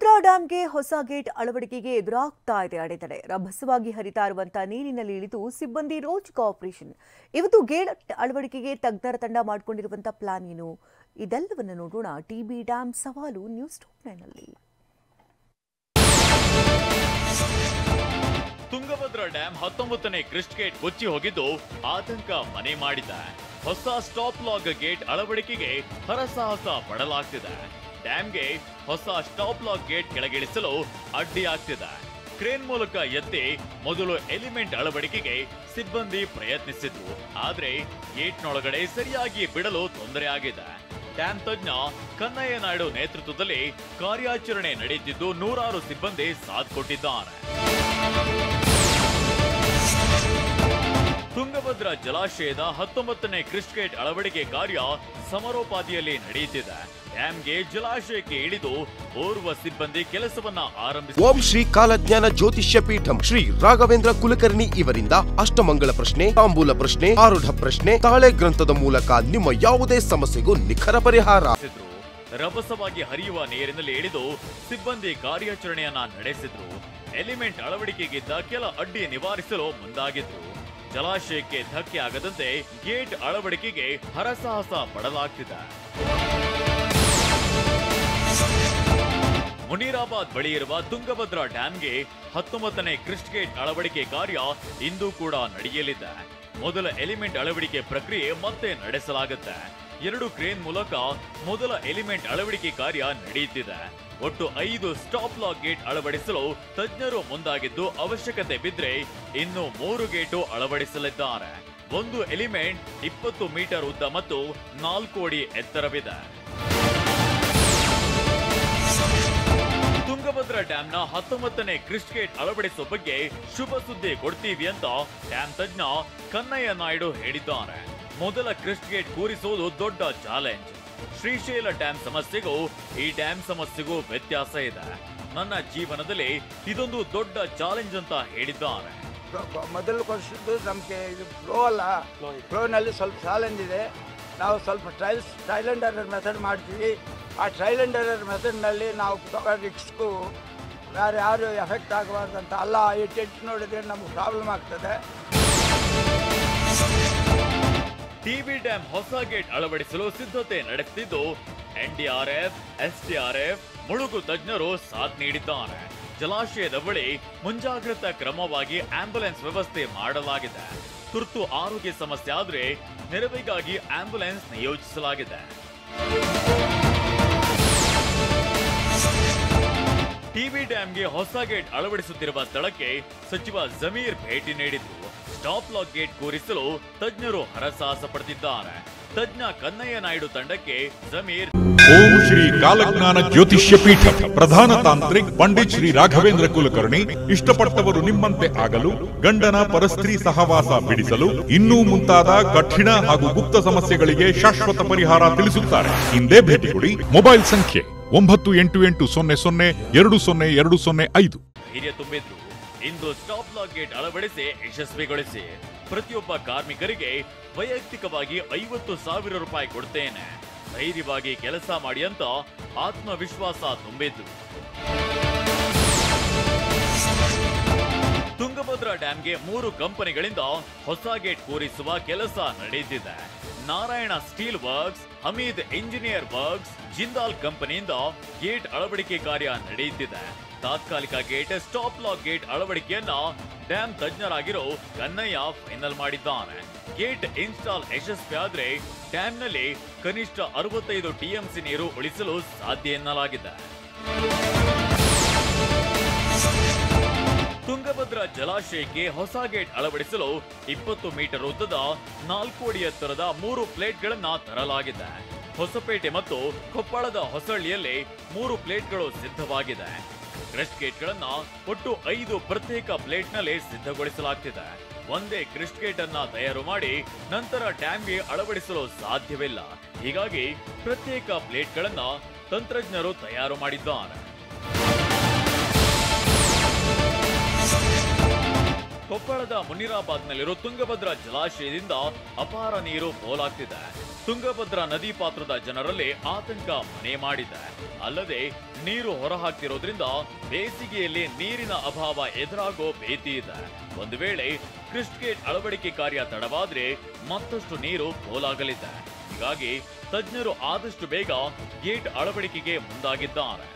ತುಂಗಭದ್ರಾ ಡ್ಯಾಂಗೆ ಹೊಸ ಗೇಟ್ ಅಳವಡಿಕೆಗೆ ಎದುರಾಗ್ತಾ ಇದೆ ಅಡೆತಡೆ. ರಭಸವಾಗಿ ಹರಿತಾ ಇರುವಂತಹ ನೀರಿನಲ್ಲಿ ಇಳಿದು ಸಿಬ್ಬಂದಿ ರೋಚಕ ಆಪರೇಷನ್. ಇವತ್ತು ಗೇಟ್ ಅಳವಡಿಕೆಗೆ ತಜ್ಞರ ತಂಡ ಮಾಡಿಕೊಂಡಿರುವಂತಹ ಪ್ಲಾನ್ ಏನು? ಇದೆಲ್ಲವನ್ನು ನೋಡೋಣ. ಟಿಬಿ ಡ್ಯಾಂ ಸವಾಲು ನ್ಯೂಸ್ ಟಾಪ್ 9ನಲ್ಲಿ. ತುಂಗಭದ್ರಾ ಡ್ಯಾಂ 19ನೇ ಕ್ರಿಸ್ಟ್ ಗೇಟ್ ಕೊಚ್ಚಿ ಹೋಗಿದ್ದು ಆತಂಕ ಮನೆ ಮಾಡಿದೆ. ಹೊಸ ಸ್ಟಾಪ್ ಲಾಗ್ ಗೇಟ್ ಅಳವಡಿಕೆಗೆ ಹರಸಾಹಸ ಪಡಲಾಗ್ತಿದೆ. ಡ್ಯಾಂಗೆ ಹೊಸ ಸ್ಟಾಪ್ ಲಾಕ್ ಗೇಟ್ ಕೆಳಗಿಳಿಸಲು ಅಡ್ಡಿಯಾಗ್ತಿದೆ. ಕ್ರೇನ್ ಮೂಲಕ ಎತ್ತಿ ಮೊದಲು ಎಲಿಮೆಂಟ್ ಅಳವಡಿಕೆಗೆ ಸಿಬ್ಬಂದಿ ಪ್ರಯತ್ನಿಸಿದ್ರು. ಆದ್ರೆ ಗೇಟ್ನೊಳಗಡೆ ಸರಿಯಾಗಿ ಬಿಡಲು ತೊಂದರೆ ಆಗಿದೆ. ಡ್ಯಾಂ ತಜ್ಞ ಕನ್ನಯ್ಯ ನಾಯ್ಡು ನೇತೃತ್ವದಲ್ಲಿ ಕಾರ್ಯಾಚರಣೆ ನಡೆಯುತ್ತಿದ್ದು ನೂರಾರು ಸಿಬ್ಬಂದಿ ಸಾಥ್ ಕೊಟ್ಟಿದ್ದಾರೆ. ತುಂಗಭದ್ರಾ ಜಲಾಶಯದ 19ನೇ ಕ್ರಿಸ್ಟ್ ಗೇಟ್ ಅಳವಡಿಕೆ ಕಾರ್ಯ ಸಮರೋಪಾದಿಯಲ್ಲಿ ನಡೆಯುತ್ತಿದೆ. ಡ್ಯಾಂಗೆ ಜಲಾಶಯಕ್ಕೆ ಇಳಿದು ಓರ್ವ ಸಿಬ್ಬಂದಿ ಕೆಲಸವನ್ನ ಆರಂಭಿಸಿದ ಓಂ ಶ್ರೀ ಕಾಲಜ್ಞಾನ ಜ್ಯೋತಿಷ್ಯ ಪೀಠಂ ಶ್ರೀ ರಾಘವೇಂದ್ರ ಕುಲಕರ್ಣಿ ಇವರಿಂದ ಅಷ್ಟಮಂಗಲ ಪ್ರಶ್ನೆ, ತಾಂಬೂಲ ಪ್ರಶ್ನೆ, ಆರೂಢ ಪ್ರಶ್ನೆ, ತಾಳೆ ಗ್ರಂಥದ ಮೂಲಕ ನಿಮ್ಮ ಯಾವುದೇ ಸಮಸ್ಯೆಗೂ ನಿಖರ ಪರಿಹಾರ. ರಭಸವಾಗಿ ಹರಿಯುವ ನೀರಿನಲ್ಲಿ ಇಳಿದು ಸಿಬ್ಬಂದಿ ಕಾರ್ಯಾಚರಣೆಯನ್ನ ನಡೆಸಿದ್ರು. ಎಲಿಮೆಂಟ್ ಅಳವಡಿಕೆಗಿದ್ದ ಕೆಲ ಅಡ್ಡಿ ನಿವಾರಿಸಲು ಮುಂದಾಗಿದ್ರು. ಜಲಾಶಯಕ್ಕೆ ಧಕ್ಕೆ ಆಗದಂತೆ ಗೇಟ್ ಅಳವಡಿಕೆಗೆ ಹರಸಾಹಸ ಪಡಲಾಗ್ತಿದೆ. ಮುನೀರಾಬಾದ್ ಬಳಿ ಇರುವ ತುಂಗಭದ್ರಾ ಡ್ಯಾಂಗೆ 19ನೇ ಕ್ರಿಸ್ಟ್ ಗೇಟ್ ಅಳವಡಿಕೆ ಕಾರ್ಯ ಇಂದು ಕೂಡ ನಡೆಯಲಿದೆ. ಮೊದಲ ಎಲಿಮೆಂಟ್ ಅಳವಡಿಕೆ ಪ್ರಕ್ರಿಯೆ ಮತ್ತೆ ನಡೆಸಲಾಗುತ್ತೆ. 2 ಕ್ರೇನ್ ಮೂಲಕ ಮೊದಲ ಎಲಿಮೆಂಟ್ ಅಳವಡಿಕೆ ಕಾರ್ಯ ನಡೆಯುತ್ತಿದೆ. ಒಟ್ಟು 5 ಸ್ಟಾಪ್ ಲಾಕ್ ಗೇಟ್ ಅಳವಡಿಸಲು ತಜ್ಞರು ಮುಂದಾಗಿದ್ದು, ಅವಶ್ಯಕತೆ ಬಿದ್ದರೆ ಇನ್ನು 3 ಗೇಟು ಅಳವಡಿಸಲಿದ್ದಾರೆ. ಒಂದು ಎಲಿಮೆಂಟ್ 20 ಮೀಟರ್ ಉದ್ದ ಮತ್ತು 4 ಅಡಿ ಎತ್ತರವಿದೆ. ತುಂಗಭದ್ರಾ ಡ್ಯಾಂನ 19ನೇ ಕ್ರಿಸ್ಟ್ ಗೇಟ್ ಅಳವಡಿಸುವ ಬಗ್ಗೆ ಶುಭ ಸುದ್ದಿ ಕೊಡ್ತೀವಿ ಅಂತ ಡ್ಯಾಂ ತಜ್ಞ ಕನ್ನಯ್ಯ ನಾಯ್ಡು ಹೇಳಿದ್ದಾರೆ. ಮೊದಲ ಕ್ರಿಸ್ಟ್ ಗೇಟ್ ಕೂರಿಸುವುದು ದೊಡ್ಡ ಚಾಲೆಂಜ್. ಶ್ರೀಶೈಲ ಡ್ಯಾಂ ಸಮಸ್ಯೆಗೂ ಈ ಡ್ಯಾಂ ಸಮಸ್ಯೆಗೂ ವ್ಯತ್ಯಾಸ ಇದೆ. ನನ್ನ ಜೀವನದಲ್ಲಿ ಇದೊಂದು ದೊಡ್ಡ ಚಾಲೆಂಜ್ ಅಂತ ಹೇಳಿದ್ದಾರೆ. ಮೊದಲು ವರ್ಷದ್ದು ನಮಗೆ ಇದು ಫ್ಲೋ ಅಲ್ಲ, ಫ್ಲೋನಲ್ಲಿ ಸ್ವಲ್ಪ ಚಾಲೆಂಜ್ ಇದೆ. ನಾವು ಸ್ವಲ್ಪ ಟ್ರಯಲ್ ಅಂಡ್ ಎರರ್ ಮೆಥಡ್ ಮಾಡ್ತೀವಿ. ಆ ಟ್ರಯಲ್ ಅಂಡ್ ಎರರ್ ಮೆಥಡ್ನಲ್ಲಿ ನಾವು ರಿಸ್ಕು ಯಾರು ಎಫೆಕ್ಟ್ ಆಗಬಾರ್ದಂತ ಅಲ್ಲ. ಈ ಟೆಂಟ್ ನೋಡಿದ್ರೆ ನಮ್ಗೆ ಪ್ರಾಬ್ಲಮ್ ಆಗ್ತದೆ. ಟಿಬಿ ಡ್ಯಾಂ ಹೊಸ ಗೇಟ್ ಅಳವಡಿಸಲು ಸಿದ್ಧತೆ ನಡೆಸುತ್ತಿದ್ದು ಎನ್ಡಿಆರ್ಎಫ್, ಎಸ್ಡಿಆರ್ಎಫ್, ಮುಳುಗು ತಜ್ಞರು ಸಾಥ್ ನೀಡಿದ್ದಾರೆ. ಜಲಾಶಯದ ಬಳಿ ಮುಂಜಾಗ್ರತಾ ಕ್ರಮವಾಗಿ ಆಂಬ್ಯುಲೆನ್ಸ್ ವ್ಯವಸ್ಥೆ ಮಾಡಲಾಗಿದೆ. ತುರ್ತು ಆರೋಗ್ಯ ಸಮಸ್ಯೆ ಆದರೆ ನೆರವಿಗಾಗಿ ಆಂಬ್ಯುಲೆನ್ಸ್ ನಿಯೋಜಿಸಲಾಗಿದೆ. ಟಿಬಿ ಡ್ಯಾಂಗೆ ಹೊಸ ಗೇಟ್ ಅಳವಡಿಸುತ್ತಿರುವ ಸ್ಥಳಕ್ಕೆ ಸಚಿವ ಜಮೀರ್ ಭೇಟಿ ನೀಡಿದ್ರು. ಸ್ಟಾಪ್ ಲಾಕ್ ಗೇಟ್ ಕೂರಿಸಲು ತಜ್ಞರು ಹರಸಾಹಸ ಪಡೆದಿದ್ದಾರೆ. ತಜ್ಞ ಕನ್ನಯ್ಯ ನಾಯ್ಡು ತಂಡಕ್ಕೆ ಜಮೀರ್ ಓಂ ಶ್ರೀ ಕಾಲಜ್ಞಾನ ಜ್ಯೋತಿಷ್ಯ ಪೀಠ ಪ್ರಧಾನ ತಾಂತ್ರಿಕ್ ಪಂಡಿತ್ ಶ್ರೀ ರಾಘವೇಂದ್ರ ಕುಲಕರ್ಣಿ ಇಷ್ಟಪಟ್ಟವರು ನಿಮ್ಮಂತೆ ಆಗಲು, ಗಂಡನ ಪರಸ್ತ್ರೀ ಸಹವಾಸ ಬಿಡಿಸಲು, ಇನ್ನೂ ಮುಂತಾದ ಕಠಿಣ ಹಾಗೂ ಗುಪ್ತ ಸಮಸ್ಯೆಗಳಿಗೆ ಶಾಶ್ವತ ಪರಿಹಾರ ತಿಳಿಸುತ್ತಾರೆ. ಹಿಂದೆ ಭೇಟಿ ಕೊಡಿ. ಮೊಬೈಲ್ ಸಂಖ್ಯೆ 9800020205. ಹಿರಿಯ ತುಂಬಿದ್ರು. ಇಂದು ಸ್ಟಾಪ್ ಲಾಕ್ ಗೇಟ್ ಅಳವಡಿಸಿ ಯಶಸ್ವಿಗೊಳಿಸಿ. ಪ್ರತಿಯೊಬ್ಬ ಕಾರ್ಮಿಕರಿಗೆ ವೈಯಕ್ತಿಕವಾಗಿ 50,000 ರೂಪಾಯಿ ಕೊಡ್ತೇನೆ, ಧೈರ್ಯವಾಗಿ ಕೆಲಸ ಮಾಡಿ ಅಂತ ಆತ್ಮವಿಶ್ವಾಸ ತುಂಬಿದ್ರು. ತುಂಗಭದ್ರಾ ಡ್ಯಾಂಗೆ 3 ಕಂಪನಿಗಳಿಂದ ಹೊಸ ಗೇಟ್ ಕೂರಿಸುವ ಕೆಲಸ ನಡೆಯುತ್ತಿದೆ. Narayana steel works, Hamid engineer works, Jindal ಕಂಪನಿಯಿಂದ ಗೇಟ್ ಅಳವಡಿಕೆ ಕಾರ್ಯ ನಡೆಯುತ್ತಿದೆ. ತಾತ್ಕಾಲಿಕ ಗೇಟ್ ಸ್ಟಾಪ್ ಲಾಕ್ ಗೇಟ್ ಅಳವಡಿಕೆಯನ್ನ ಡ್ಯಾಂ ತಜ್ಞರಾಗಿರೋ ಕನ್ನಯ್ಯ ಫೈನಲ್ ಮಾಡಿದ್ದಾರೆ. ಗೇಟ್ ಇನ್ಸ್ಟಾಲ್ ಯಶಸ್ವಿ ಆದ್ರೆ ಡ್ಯಾಂನಲ್ಲಿ ಕನಿಷ್ಠ 65 ಟಿಎಂಸಿ ನೀರು ಉಳಿಸಲು ಸಾಧ್ಯ ಎನ್ನಲಾಗಿದೆ. ತುಂಗಭದ್ರಾ ಜಲಾಶಯಕ್ಕೆ ಹೊಸ ಗೇಟ್ ಅಳವಡಿಸಲು 20 ಮೀಟರ್ ಉದ್ದದ 4 ಅಡಿ ಎತ್ತರದ 3 ಪ್ಲೇಟ್ಗಳನ್ನ ತರಲಾಗಿದೆ. ಹೊಸಪೇಟೆ ಮತ್ತು ಕೊಪ್ಪಳದ ಹೊಸಳ್ಳಿಯಲ್ಲಿ 3 ಪ್ಲೇಟ್ಗಳು ಸಿದ್ಧವಾಗಿದೆ. ಕ್ರಿಸ್ಟ್ ಗೇಟ್ಗಳನ್ನ ಒಟ್ಟು 5 ಪ್ರತ್ಯೇಕ ಪ್ಲೇಟ್ನಲ್ಲಿ ಸಿದ್ಧಗೊಳಿಸಲಾಗ್ತಿದೆ. ಒಂದೇ ಕ್ರಿಸ್ಟ್ ಗೇಟ್ ಅನ್ನ ತಯಾರು ಮಾಡಿ ನಂತರ ಡ್ಯಾಂಗೆ ಅಳವಡಿಸಲು ಸಾಧ್ಯವಿಲ್ಲ. ಹೀಗಾಗಿ ಪ್ರತ್ಯೇಕ ಪ್ಲೇಟ್ಗಳನ್ನ ತಂತ್ರಜ್ಞರು ತಯಾರು ಮಾಡಿದ್ದಾರೆ. ಕೊಪ್ಪಳದ ಮುನಿರಾಬಾದ್ನಲ್ಲಿರೋ ತುಂಗಭದ್ರಾ ಜಲಾಶಯದಿಂದ ಅಪಾರ ನೀರು ಪೋಲಾಗ್ತಿದೆ. ತುಂಗಭದ್ರಾ ನದಿ ಪಾತ್ರದ ಜನರಲ್ಲಿ ಆತಂಕ ಮನೆ ಮಾಡಿದೆ. ಅಲ್ಲದೆ ನೀರು ಹೊರಹಾಕ್ತಿರೋದ್ರಿಂದ ಬೇಸಿಗೆಯಲ್ಲಿ ನೀರಿನ ಅಭಾವ ಎದುರಾಗೋ ಭೀತಿ ಇದೆ. ಒಂದು ವೇಳೆ ಕ್ರಿಸ್ಟ್ ಗೇಟ್ ಅಳವಡಿಕೆ ಕಾರ್ಯ ತಡವಾದ್ರೆ ಮತ್ತಷ್ಟು ನೀರು ಪೋಲಾಗಲಿದೆ. ಹೀಗಾಗಿ ತಜ್ಞರು ಆದಷ್ಟು ಬೇಗ ಗೇಟ್ ಅಳವಡಿಕೆಗೆ ಮುಂದಾಗಿದ್ದಾರೆ.